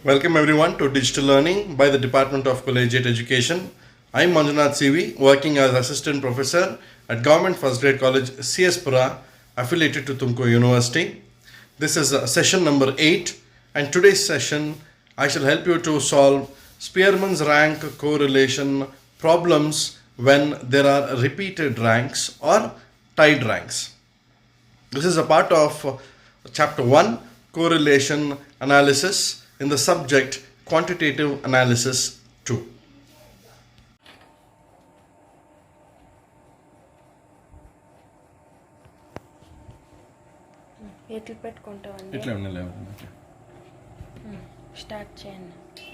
Welcome everyone to Digital Learning by the Department of Collegiate Education. I am Manjunath CV, working as Assistant Professor at Government First Grade College CS Pura, affiliated to Tumkur University. This is session number 8, and today's session I shall help you to solve Spearman's rank correlation problems when there are repeated ranks or tied ranks. This is a part of chapter 1, correlation analysis, in the subject quantitative analysis 2. ఎట్లు పెట్టుకుంటామండి ఇట్లా ఉండాలి. Start చేయండి.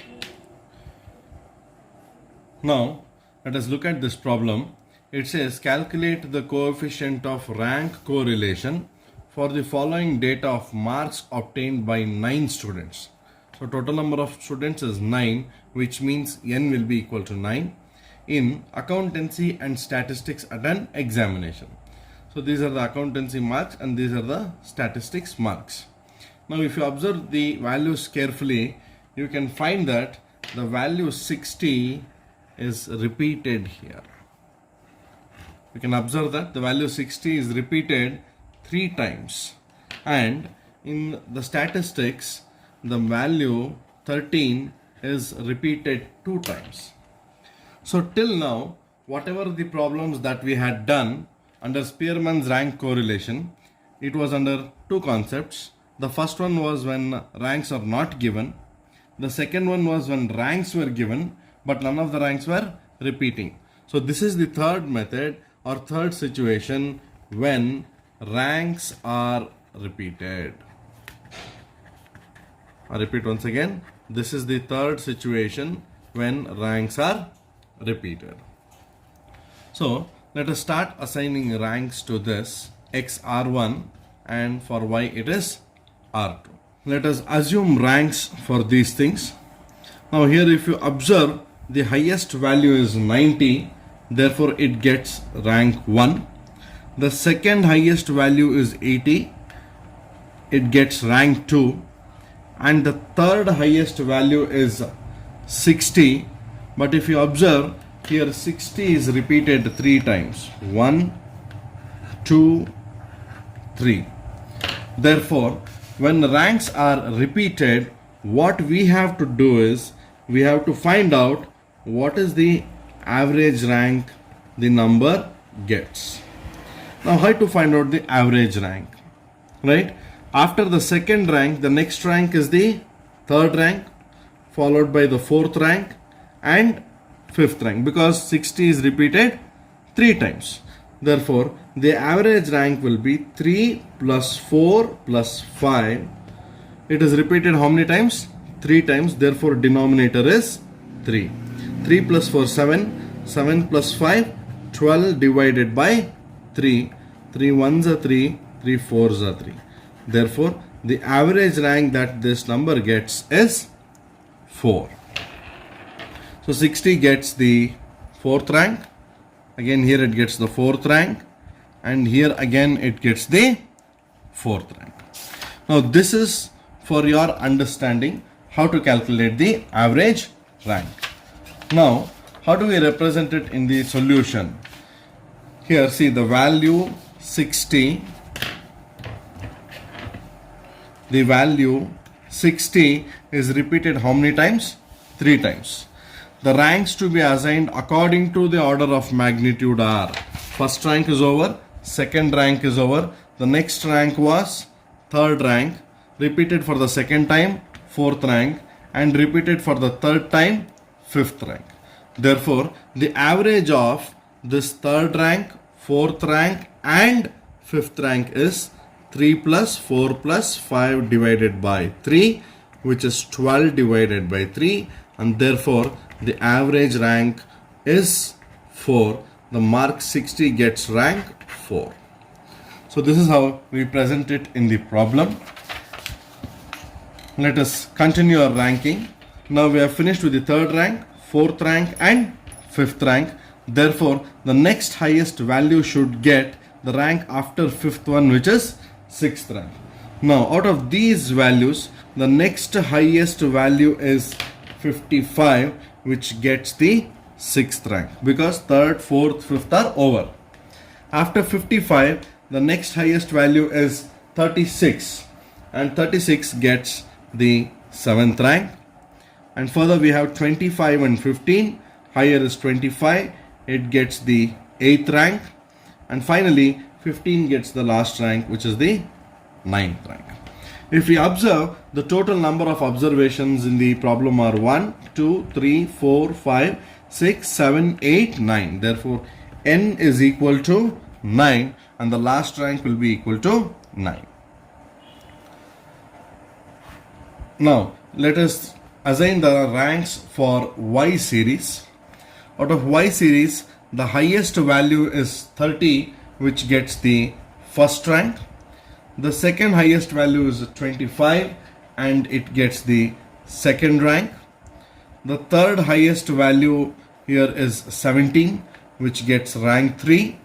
Now let us look at this problem. It says calculate the coefficient of rank correlation for the following data of marks obtained by 9 students. So total number of students is 9, which means n will be equal to 9 in accountancy and statistics at an examination. So these are the accountancy marks and these are the statistics marks. Now if you observe the values carefully, you can find that the value 60 is repeated here. You can observe that the value 60 is repeated 3 times, and in the statistics the value 13 is repeated 2 times. So till now, whatever the problems that we had done under Spearman's rank correlation, it was under 2 concepts. The first one was when ranks are not given. The second one was when ranks were given but none of the ranks were repeating. So this is the third method or third situation when ranks are repeated. I repeat once again, this is the third situation when ranks are repeated. So let us start assigning ranks to this x r1 and for y it is r2. Let us assume ranks for these things. Now here if you observe, the highest value is 90, therefore it gets rank 1. The second highest value is 80, it gets rank 2. And the third highest value is 60, but if you observe here 60 is repeated 3 times, 1, 2, 3. Therefore when ranks are repeated, what we have to do is we have to find out what is the average rank the number gets. Now how to find out the average rank, right? After the second rank, the next rank is the third rank, followed by the fourth rank and fifth rank, because 60 is repeated 3 times. Therefore the average rank will be 3 plus 4 plus 5. It is repeated how many times? 3 times. Therefore denominator is 3. 3 plus 4 7, 7 plus 5 12 divided by 3. 3 ones are 3, 3 fours are 3. Therefore the average rank that this number gets is 4. So 60 gets the 4th rank, again here it gets the 4th rank, and here again it gets the 4th rank. Now this is for your understanding how to calculate the average rank. Now how do we represent it in the solution? Here see the value 60. The value 60 is repeated how many times? 3 times. The ranks to be assigned according to the order of magnitude are: first rank is over, second rank is over, the next rank was third rank, repeated for the second time fourth rank, and repeated for the third time fifth rank. Therefore the average of this third rank, fourth rank and fifth rank is 3 plus 4 plus 5 divided by 3, which is 12 divided by 3, and therefore the average rank is 4. The mark 60 gets rank 4. So this is how we present it in the problem. Let us continue our ranking. Now we have finished with the third rank, fourth rank and fifth rank. Therefore the next highest value should get the rank after fifth one, which is 6th rank. Now out of these values the next highest value is 55, which gets the 6th rank, because 3rd, 4th, 5th are over. After 55, the next highest value is 36, and 36 gets the 7th rank. And further we have 25 and 15. Higher is 25, it gets the 8th rank. And finally 15 gets the last rank, which is the 9th rank. If we observe, the total number of observations in the problem are 1, 2, 3, 4, 5, 6, 7, 8, 9. Therefore n is equal to 9 and the last rank will be equal to 9. Now let us assign the ranks for Y series. Out of Y series, the highest value is 30, which gets the first rank. The second highest value is 25 and it gets the second rank. The third highest value here is 17, which gets rank 3.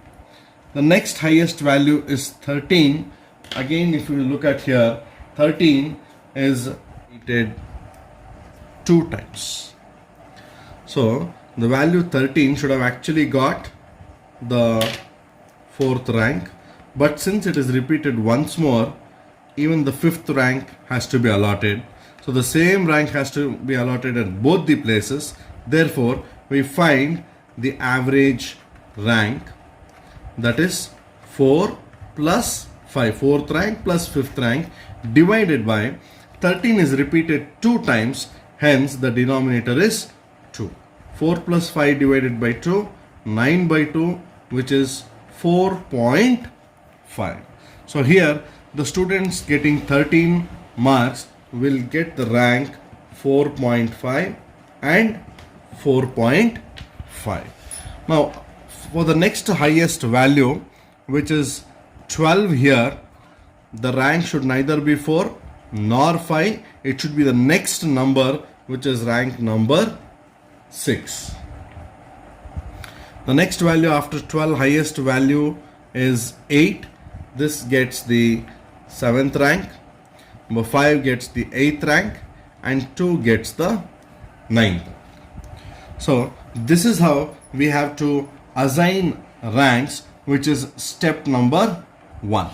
The next highest value is 13. Again, if you look at here, 13 is repeated 2 times. So the value 13 should have actually got the 4th rank, but since it is repeated once more, even the 5th rank has to be allotted. So the same rank has to be allotted at both the places. Therefore we find the average rank, that is 4 plus 5, 4th rank plus 5th rank, divided by 13 is repeated 2 times, hence the denominator is 2. 4 plus 5 divided by 2, 9 by 2, which is 4.5. So here the students getting 13 marks will get the rank 4.5 and 4.5. Now for the next highest value, which is 12 here, the rank should neither be 4 nor 5. It should be the next number, which is rank number 6. The next value after 12, highest value is 8. This gets the 7th rank. Number 5 gets the 8th rank and 2 gets the 9th. So this is how we have to assign ranks, which is step number 1.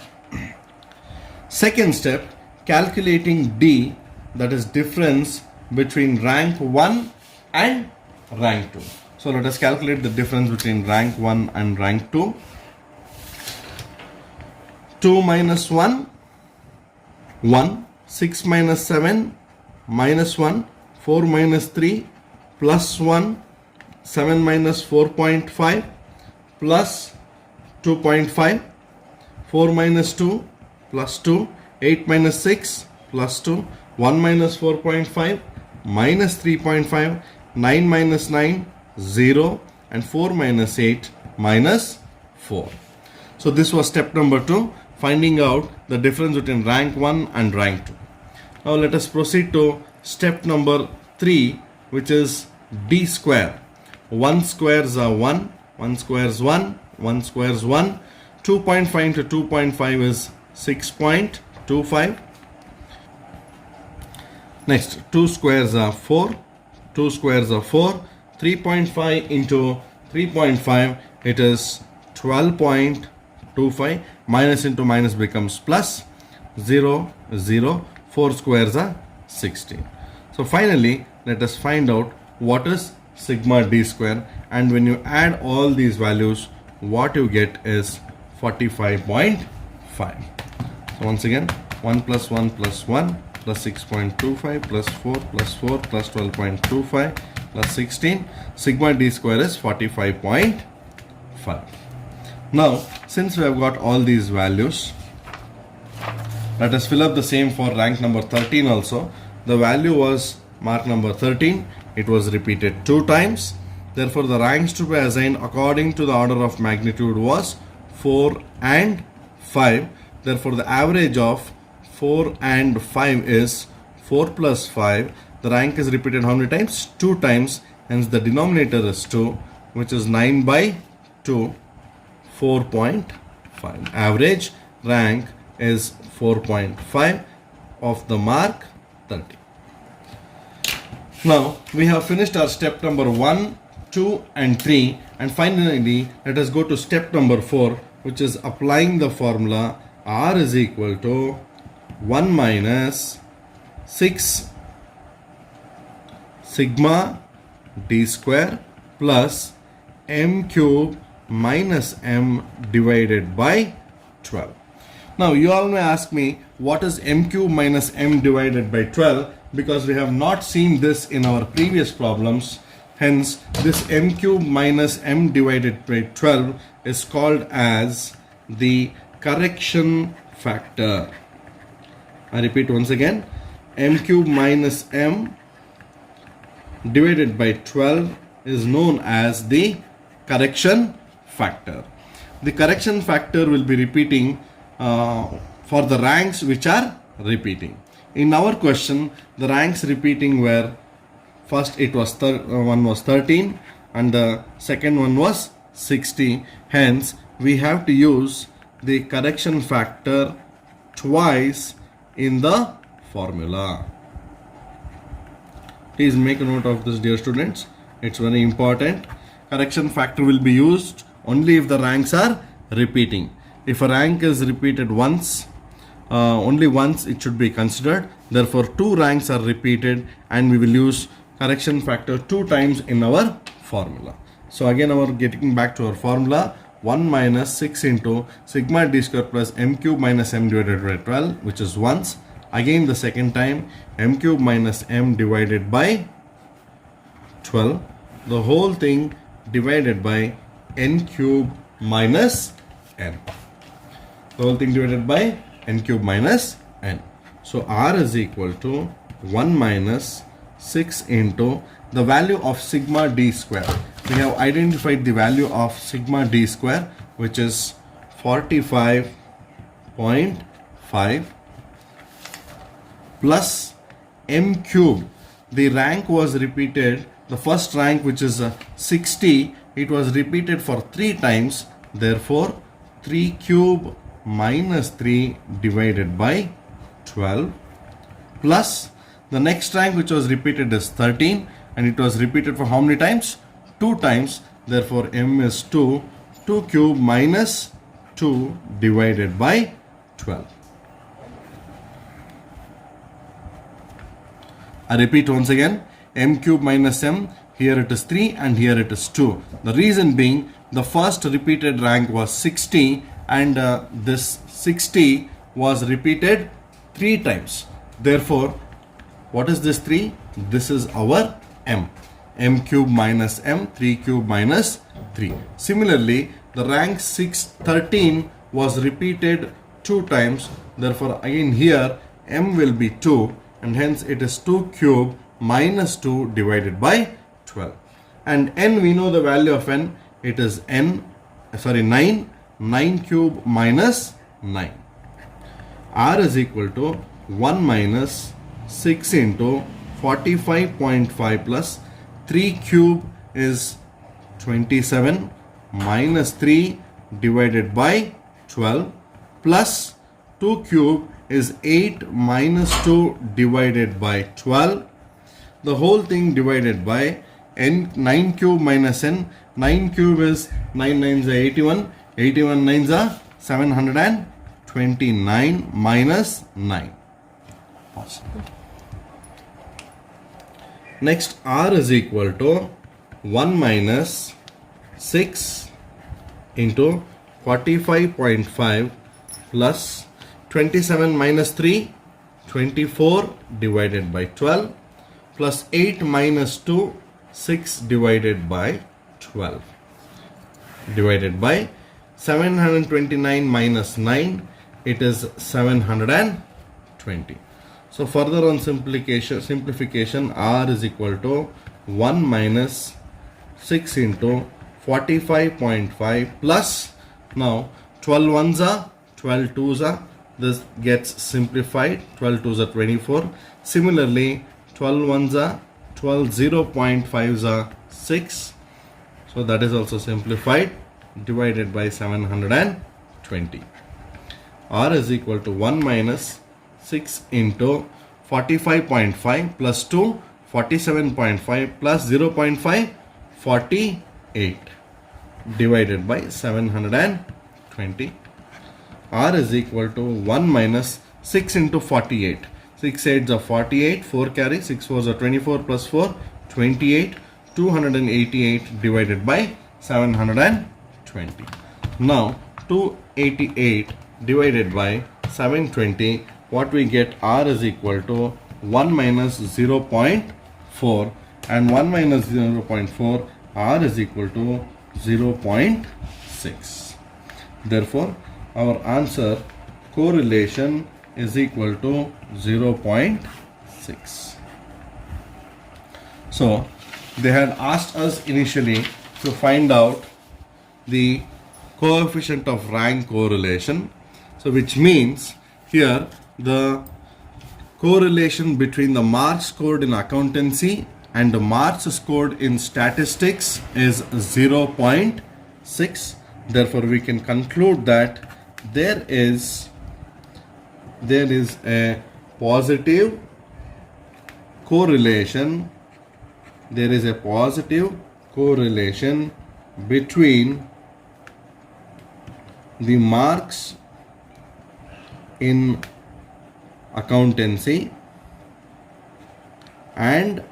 Second step, calculating D, that is difference between rank 1 and rank 2. So let us calculate the difference between rank 1 and rank 2. 2 minus 1, 1. 6 minus 7, minus 1. 4 minus 3, plus 1. 7 minus 4.5, plus 2.5. 4 minus 2, plus 2. 8 minus 6, plus 2. 1 minus 4.5, minus 3.5. 9 minus 9, 0, and 4 minus 8, minus 4. So this was step number 2, finding out the difference between rank 1 and rank 2. Now let us proceed to step number 3, which is D square. 1 squares are 1, 1 squares 1, 1 squares 1. 2.5 into 2.5 is 6.25. Next, 2 squares are 4, 2 squares are 4. 3.5 into 3.5, it is 12.25. Minus into minus becomes plus. 0, 0. 4 squares are 16. So finally, let us find out what is sigma D square, and when you add all these values, what you get is 45.5. So once again, 1 plus 1 plus 1 plus 6.25 plus 4 plus 4 plus 12.25 plus 16. Sigma D square is 45.5. Now, since we have got all these values, let us fill up the same for rank number 13 also. The value was mark number 13. It was repeated 2 times. Therefore, the ranks to be assigned according to the order of magnitude was 4 and 5. Therefore, the average of 4 and 5 is 4 plus 5. The rank is repeated how many times? 2 times. Hence, the denominator is 2, which is 9 by 2, 4.5. Average rank is 4.5 of the mark 30. Now we have finished our step number 1, 2 and 3, and finally let us go to step number 4, which is applying the formula R is equal to 1 minus 6 sigma d square plus m cube minus m divided by 12. Now you all may ask me, what is m cube minus m divided by 12, because we have not seen this in our previous problems. Hence this m cube minus m divided by 12 is called as the correction factor. I repeat once again, m cube minus m divided by 12 is known as the correction factor. The correction factor will be repeating for the ranks which are repeating. In our question, the ranks repeating were, first it was one was 13 and the second one was 60. Hence we have to use the correction factor twice in the formula. Please make a note of this, dear students. It's very important. Correction factor will be used only if the ranks are repeating. If a rank is repeated once, only once it should be considered. Therefore, two ranks are repeated and we will use correction factor 2 times in our formula. So again, getting back to our formula, 1 minus 6 into sigma d square plus m cube minus m divided by 12, which is once. Again the second time, m cube minus m divided by 12. The whole thing divided by n cube minus n. The whole thing divided by n cube minus n. So R is equal to 1 minus 6 into the value of sigma d square. We have identified the value of sigma d square, which is 45.5 plus m cube. The rank was repeated, the first rank, which is 60, it was repeated for 3 times. Therefore 3 cube minus 3 divided by 12 plus the next rank, which was repeated, is 13 and it was repeated for how many times? 2 times. Therefore m is 2 cube minus 2 divided by 12. I repeat once again, m cube minus m, here it is 3 and here it is 2. The reason being, the first repeated rank was 60 and this 60 was repeated 3 times. Therefore, what is this 3? This is our m. m cube minus m, 3 cube minus 3. Similarly, the rank 13 was repeated 2 times. Therefore, again here m will be 2 and hence it is 2 cube minus 2 divided by 12. And n, we know the value of n, it is 9 cube minus 9. R is equal to 1 minus 6 into 45.5 plus 3 cube is 27 minus 3 divided by 12 plus 2 cube is 8 minus 2 divided by 12. The whole thing divided by n, 9 cube minus n. 9 cube is 9 nines are 81. 81 nines are 729 minus 9. Pause. Next, R is equal to 1 minus 6 into 45.5 plus 27 minus 3, 24 divided by 12 plus 8 minus 2, 6 divided by 12 divided by 729 minus 9, it is 720. So further on simplification, R is equal to 1 minus 6 into 45.5 plus, now 12 ones are 12 twos are, this gets simplified, 12 twos are 24. Similarly, 12 ones are 12 0.5s are 6. So that is also simplified, divided by 720. R is equal to 1 minus 6 into 45.5 plus 2, 47.5 plus 0.5, 48 divided by 720. R is equal to 1 minus 6 into 48. 6 8s are 48, 4 carry, 6 4s are 24 plus 4, 28, 288 divided by 720. Now 288 divided by 720, what we get, R is equal to 1 minus 0.4, and 1 minus 0.4, R is equal to 0.6. Therefore, our answer correlation is equal to 0.6. So, they had asked us initially to find out the coefficient of rank correlation. So, which means here the correlation between the marks scored in accountancy and the marks scored in statistics is 0.6. Therefore, we can conclude that there is a positive correlation. There is a positive correlation between the marks in accountancy and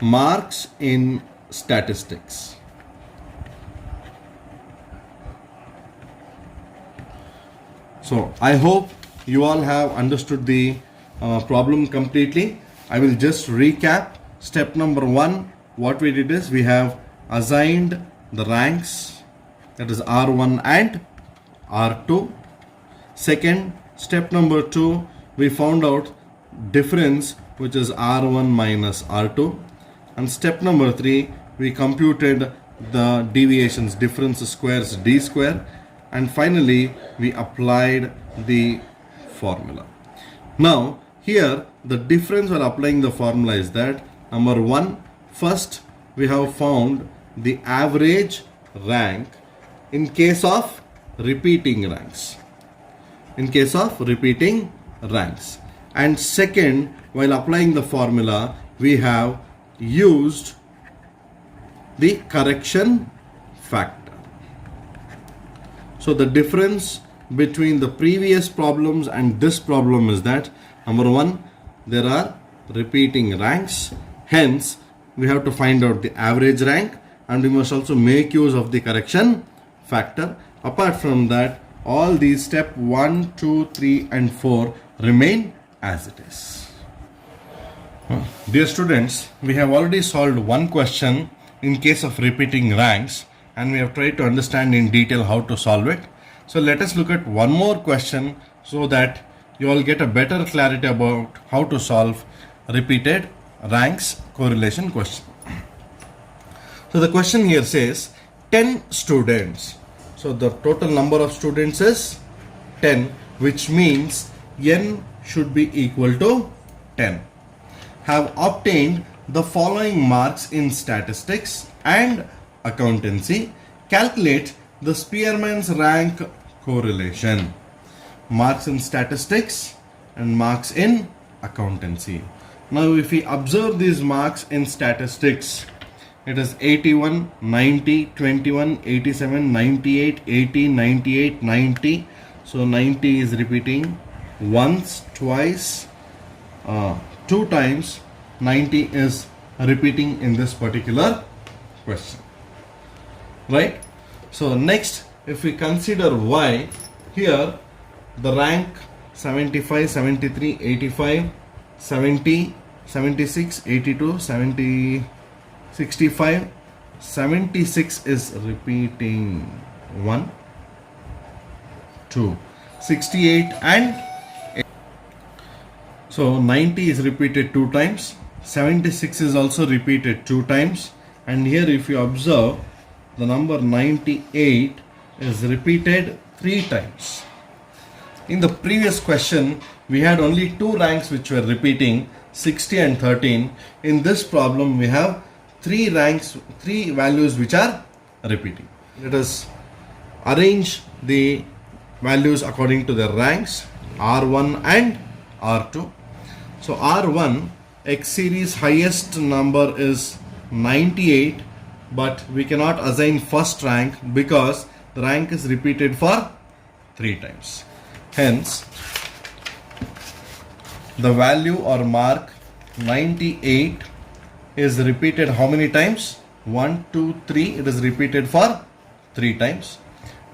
marks in statistics. So I hope you all have understood the problem completely. I will just recap. Step number 1, what we did is we have assigned the ranks, that is R1 and R2. Second, step number 2, we found out difference, which is R1 minus R2. And step number 3, we computed the deviations, difference squares, d square. And finally, we applied the formula. Now, here the difference while applying the formula is that number 1, first we have found the average rank in case of repeating ranks. In case of repeating ranks. And second, while applying the formula, we have used the correction factor. So the difference between the previous problems and this problem is that number 1, there are repeating ranks. Hence, we have to find out the average rank, and we must also make use of the correction factor. Apart from that, all these step 1, 2, 3 and 4 remain as it is. Dear students, we have already solved one question in case of repeating ranks, and we have tried to understand in detail how to solve it. So let us look at one more question so that you all get a better clarity about how to solve repeated ranks correlation question. So the question here says 10 students. So the total number of students is 10, which means n should be equal to 10. Have obtained the following marks in statistics and accountancy. Calculate the Spearman's rank correlation. Marks in statistics and marks in accountancy. Now if we observe these marks in statistics, it is 81, 90, 21, 87, 98, 80, 98, 90. So 90 is repeating once, twice, 2 times. 90 is repeating in this particular question. Right? So next, if we consider Y, here the rank 75, 73, 85, 70, 76, 82, 70, 65, 76 is repeating 1, 2, 68 and 8. So 90 is repeated 2 times, 76 is also repeated 2 times, and here if you observe, the number 98 is repeated 3 times. In the previous question, we had only 2 ranks which were repeating, 60 and 13. In this problem, we have 3 ranks, 3 values which are repeating. Let us arrange the values according to their ranks, R1 and R2. So R1 X series highest number is 98, but we cannot assign first rank because the rank is repeated for 3 times. Hence, the value or mark 98 is repeated how many times? 1, 2, 3. It is repeated for 3 times.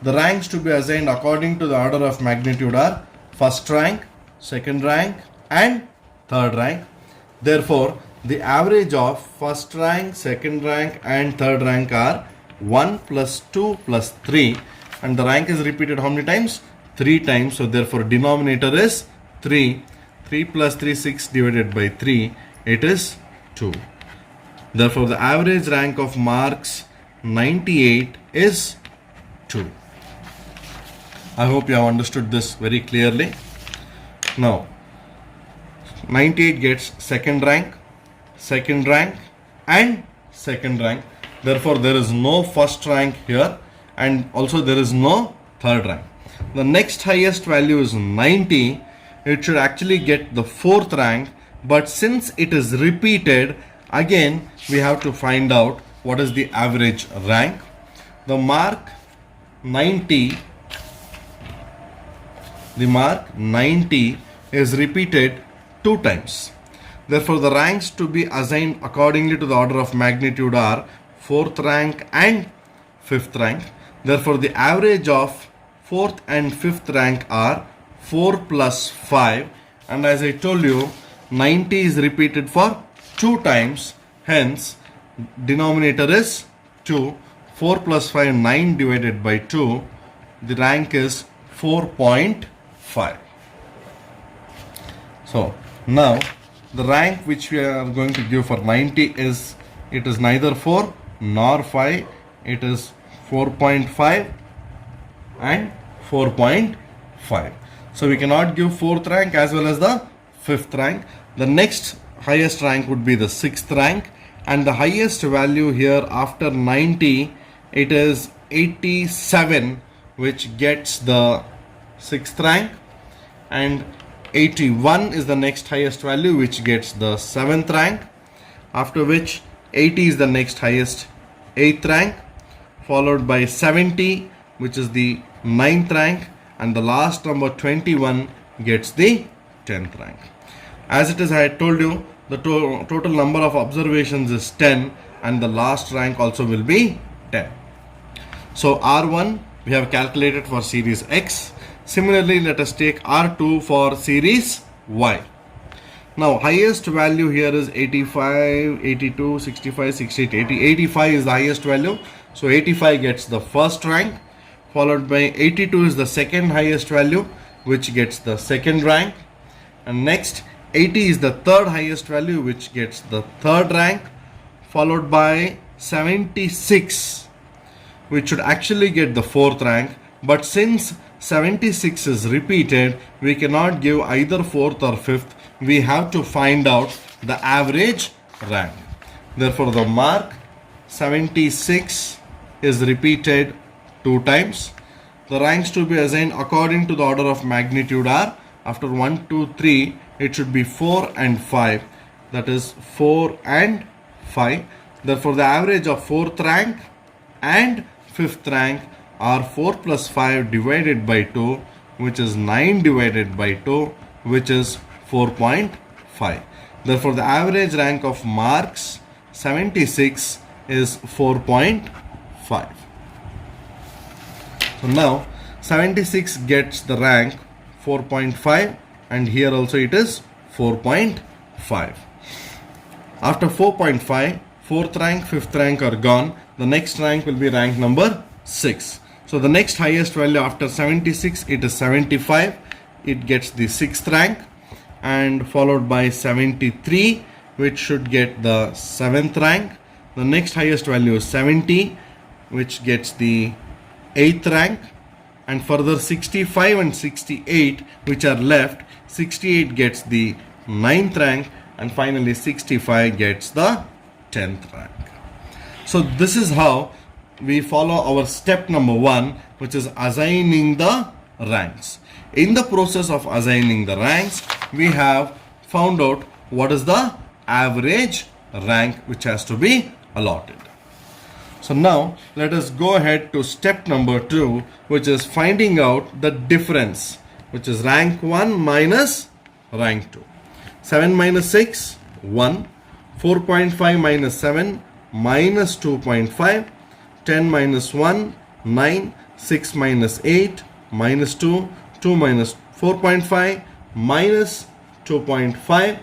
The ranks to be assigned according to the order of magnitude are first rank, second rank and third rank. Therefore, the average of first rank, second rank and third rank are 1 plus 2 plus 3, and the rank is repeated how many times? 3 times. So therefore denominator is 3. 3 plus 3, 6 divided by 3, it is 2. Therefore the average rank of marks 98 is 2. I hope you have understood this very clearly. Now 98 gets second rank and second rank. Therefore there is no first rank here, and also there is no third rank. The next highest value is 90. It should actually get the fourth rank, but since it is repeated, again we have to find out what is the average rank. The mark 90 is repeated 2 times. Therefore the ranks to be assigned accordingly to the order of magnitude are 4th rank and 5th rank. Therefore the average of 4th and 5th rank are 4 plus 5, and as I told you 90 is repeated for 2 times, hence denominator is 2. 4 plus 5, 9 divided by 2, the rank is 4.5. So now the rank which we are going to give for 90 is, it is neither 4 nor 5, it is 4.5 and 4.5. So we cannot give 4th rank as well as the 5th rank. The next highest rank would be the 6th rank, and the highest value here after 90, it is 87, which gets the 6th rank, and 81 is the next highest value, which gets the 7th rank, after which 80 is the next highest 8th rank, followed by 70, which is the 9th rank, and the last number 21 gets the 10th rank. As it is, I had told you, the total number of observations is 10, and the last rank also will be 10. So R1 we have calculated for series X. Similarly, let us take R2 for series Y. Now highest value here is 85, 82, 65, 68, 80. 85 is the highest value. So 85 gets the first rank, followed by 82 is the second highest value, which gets the second rank, and next 80 is the third highest value, which gets the third rank, followed by 76, which should actually get the fourth rank, but since 76 is repeated, we cannot give either fourth or fifth. We have to find out the average rank. Therefore the mark 76 is repeated 2 times. The ranks to be assigned according to the order of magnitude are, after 1, 2, 3, it should be 4 and 5. That is 4 and 5. Therefore the average of 4th rank and 5th rank are 4 plus 5 divided by 2, which is 9 divided by 2, which is 4.5. Therefore the average rank of marks 76 is 4.5. So now 76 gets the rank 4.5, and here also it is 4.5. After 4.5, 4th rank, 5th rank are gone. The next rank will be rank number 6. So the next highest value after 76, it is 75. It gets the 6th rank, and followed by 73, which should get the 7th rank. The next highest value is 70, which gets the 8th rank, and further 65 and 68 which are left. 68 gets the 9th rank, and finally 65 gets the 10th rank. So this is how we follow our step number 1, which is assigning the ranks. In the process of assigning the ranks, we have found out what is the average rank which has to be allotted. So now let us go ahead to step number 2, which is finding out the difference, which is rank 1 minus rank 2. 7 minus 6, 1. 4.5 minus 7, minus 2.5. 10 minus 1, 9. 6 minus 8, minus 2. 2 minus 4.5, minus 2.5.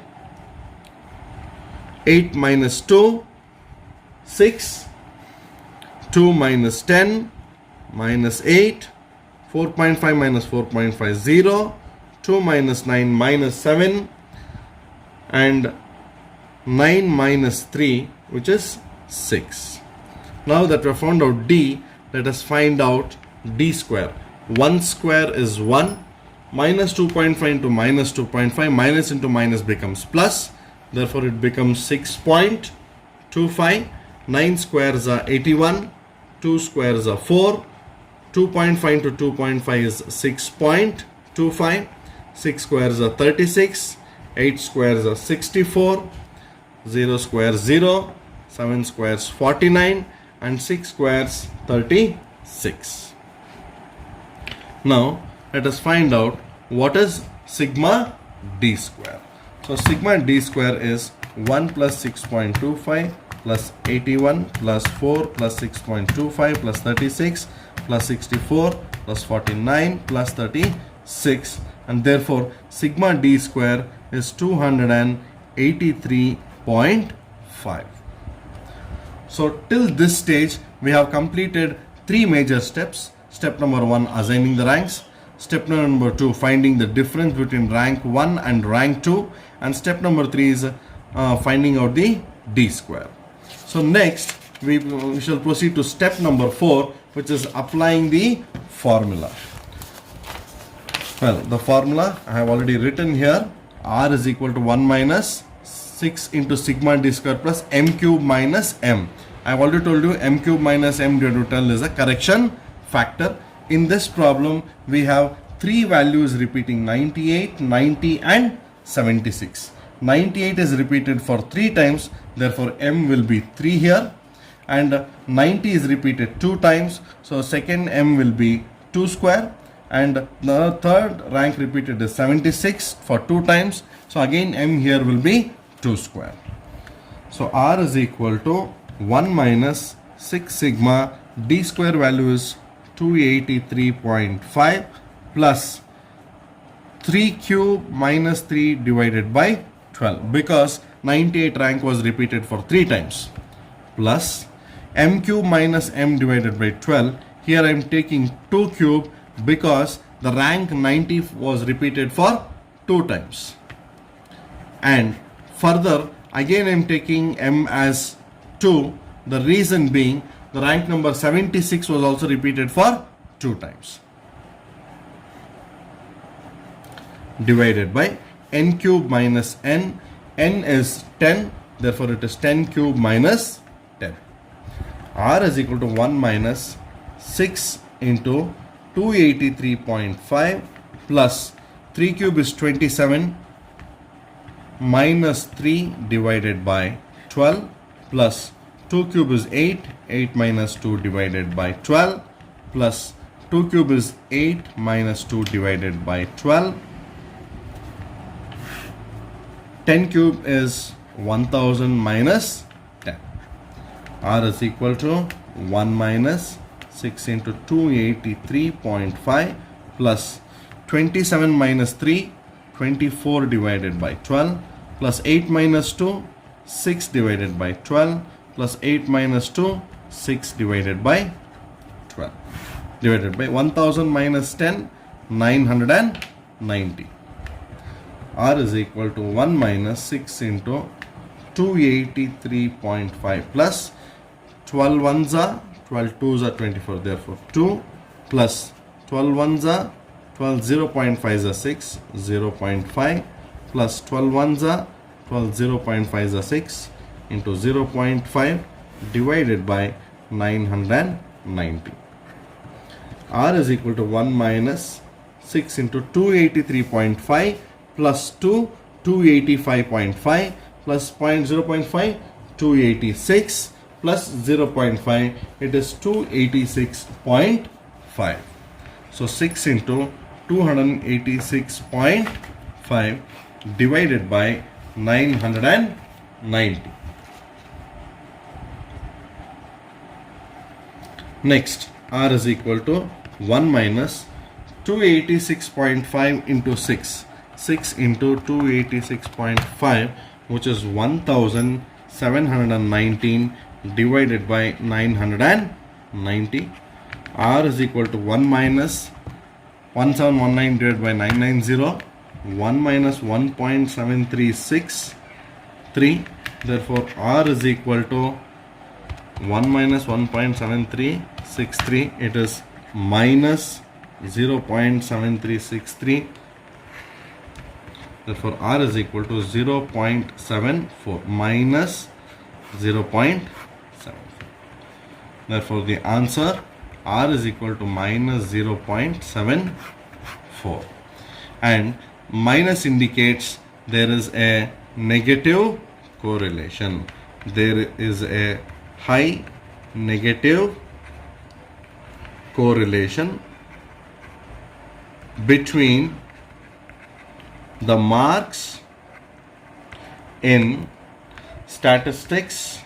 8 minus 2, 6. 2 minus 10, minus 8, 4.5 minus 4.5, 0, 2 minus 9, minus 7, and 9 minus 3, which is 6. Now that we have found out D, let us find out D square. 1 square is 1, minus 2.5 into minus 2.5, minus into minus becomes plus, therefore it becomes 6.25. 9 squares are 81. 2 squares are 4. 2.5 into 2.5 is 6.25. 6 squares are 36. 8 squares are 64. 0 squares 0. 7 squares 49. And 6 squares 36. Now let us find out what is sigma d square. So sigma d square is 1 plus 6.25 plus 81 plus 4 plus 6.25 plus 36 plus 64 plus 49 plus 36, and therefore sigma d square is 283.5. So till this stage we have completed 3 major steps. Step number 1, assigning the ranks. Step number 2, finding the difference between rank 1 and rank 2. And step number 3 is finding out the d square. So next we shall proceed to step number 4, which is applying the formula. Well, the formula I have already written here. R is equal to 1 minus 6 into sigma d square plus m cube minus m. I have already told you m cube minus m divided by 12 is a correction factor. In this problem we have 3 values repeating: 98, 90 and 76. 98 is repeated for 3 times, therefore m will be 3 here, and 90 is repeated 2 times, so second m will be 2 square, and the third rank repeated is 76 for 2 times, so again m here will be 2 square. So R is equal to 1 minus 6 sigma d square value is 283.5 plus 3 cube minus 3 divided by 12, because 98 rank was repeated for 3 times, plus m cube minus m divided by 12. Here I am taking 2 cube because the rank 90 was repeated for 2 times, and further again I am taking m as 2. The reason being the rank number 76 was also repeated for 2 times, divided by n cube minus n. N is 10, therefore it is 10 cube minus 10. R is equal to 1 minus 6 into 283.5 plus 3 cube is 27 minus 3 divided by 12 plus 2 cube is 8, 8 minus 2 divided by 12 plus 2 cube is 8 minus 2 divided by 12. 10 cube is 1000 minus 10. R is equal to 1 minus 6 into 283.5 plus 27 minus 3, 24 divided by 12 plus 8 minus 2, 6 divided by 12 plus 8 minus 2, 6 divided by 12, divided by 1000 minus 10, 990. R is equal to 1 minus 6 into 283.5 plus 12 ones are 12 twos are 24, therefore 2 plus 12 ones are 12 0.5 is 6, 0.5 plus 12 ones are 12 0.5 is 6 into 0.5 divided by 990. R is equal to 1 minus 6 into 283.5 plus 2 285.5 plus 0.5, 286 plus 0.5, it is 286.5. So 6 into 286.5 divided by 990. Next, R is equal to 1 minus 286.5 into 6. 6 into 286.5, which is 1719 divided by 990. R is equal to 1 minus 1719 divided by 990. 1 minus 1.7363. Therefore, R is equal to 1 minus 1.7363. It is minus 0.7363. Therefore, R is equal to 0.74 minus 0.74. Therefore, the answer R is equal to minus 0.74. And minus indicates there is a negative correlation. There is a high negative correlation between the marks in statistics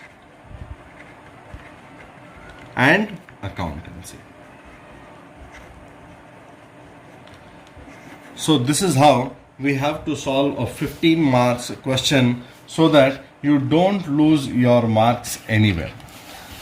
and accountancy. So this is how we have to solve a 15 marks question so that you don't lose your marks anywhere.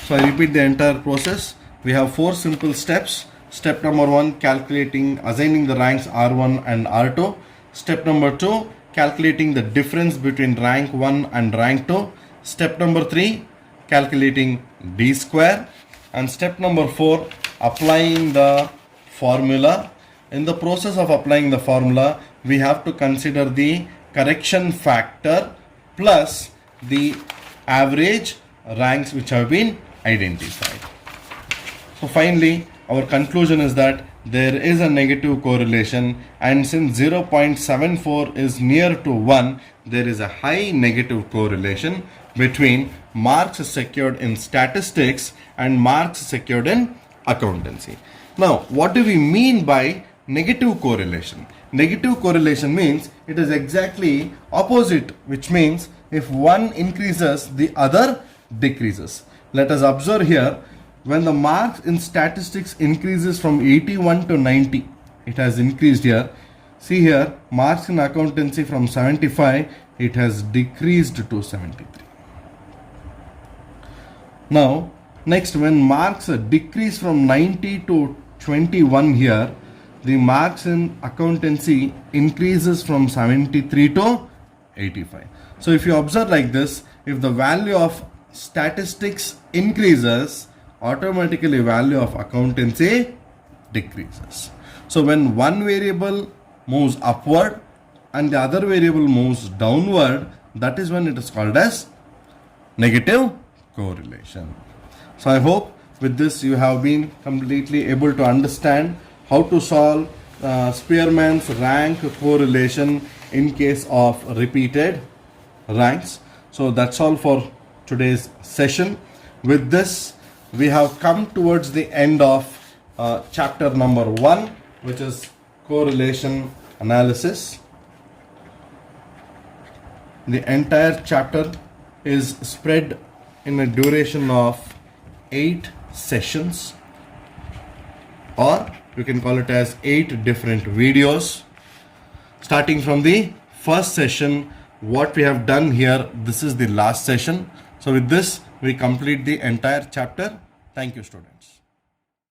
So I repeat the entire process. We have 4 simple steps. Step number 1, assigning the ranks R1 and R2. Step number 2, calculating the difference between rank 1 and rank 2. Step number 3, calculating D square. And step number 4, applying the formula. In the process of applying the formula, we have to consider the correction factor plus the average ranks which have been identified. So finally, our conclusion is that there is a negative correlation, and since 0.74 is near to 1, there is a high negative correlation between marks secured in statistics and marks secured in accountancy. Now, what do we mean by negative correlation? Negative correlation means it is exactly opposite, which means if one increases, the other decreases. Let us observe here, when the marks in statistics increases from 81 to 90, it has increased here. See here, marks in accountancy from 75, it has decreased to 73. Now, next, when marks decrease from 90 to 21 here, the marks in accountancy increases from 73 to 85. So if you observe like this, if the value of statistics increases, automatically value of accountancy decreases. So when one variable moves upward and the other variable moves downward, that is when it is called as negative correlation. So I hope with this you have been completely able to understand how to solve Spearman's rank correlation in case of repeated ranks. So that's all for today's session. With this, we have come towards the end of chapter number 1, which is correlation analysis. The entire chapter is spread in a duration of 8 sessions, or you can call it as 8 different videos. Starting from the first session, what we have done here, this is the last session. So with this, we complete the entire chapter. Thank you, students.